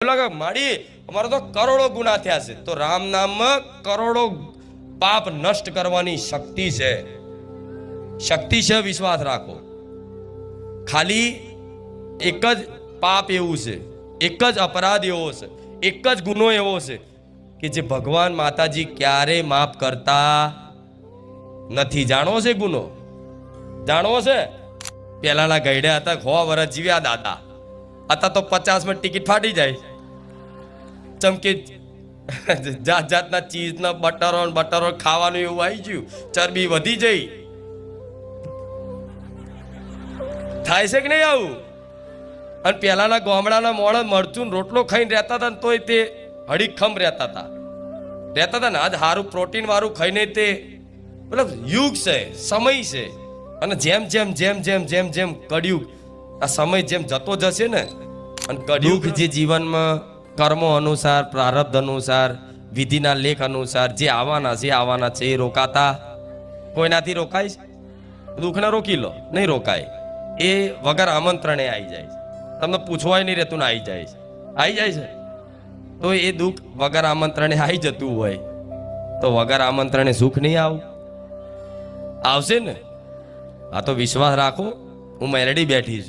પેલા કે માડી અમારો તો કરોડો ગુના થયા છે, તો રામ નામમાં કરોડો પાપ નષ્ટ કરવાની શક્તિ છે. શક્તિ છે, વિશ્વાસ રાખો. ખાલી એક જ પાપ એવું છે, એક જ અપરાધ એવો છે, એક જ ગુનો એવો છે કે જે ભગવાન માતાજી ક્યારે માફ કરતા નથી. જાણવો છે ગુનો? જાણવો છે? પેલાના ગઈડ્યા હતા 100 વર્ષ જીવ્યા દાદા, હતા તો 50માં ટિકિટ ફાટી જાય. ચમકે જાત જાતના ચીઝના બટરો ખાવાનું એવું આવી ગયું, ચરબી વધી જઈ. થાય છે કે નહીં આવું? અને પહેલાના ગામડાના મોણા મરચું રોટલો ખાઈને રહેતા હતા ને તોય તે હડીખમ રહેતા હતા ને. આજ સારું પ્રોટીન વાળું ખાઈને તે મતલબ યુગ છે, સમય છે. અને જેમ જેમ જેમ જેમ જેમ જેમ કળિયુગ, આ સમય જેમ જતો જશે ને, અને કળિયુગ જે જીવનમાં કર્મો અનુસાર, પ્રારબ્ધ અનુસાર, વિધિના લેખ અનુસાર જે આવવાના છે એ રોકાતા કોઈનાથી રોકાય? દુઃખને રોકી લો, નહીં રોકાય. એ વગર આમંત્રણે આવી જાય છે, તમને પૂછવાય નહીં રહેતું ને આવી જાય છે. તો એ દુઃખ વગર આમંત્રણે આવી જતું હોય તો વગર આમંત્રણે સુખ નહીં આવશે ને. આ તો વિશ્વાસ રાખો, હું મેલડી બેઠી છું.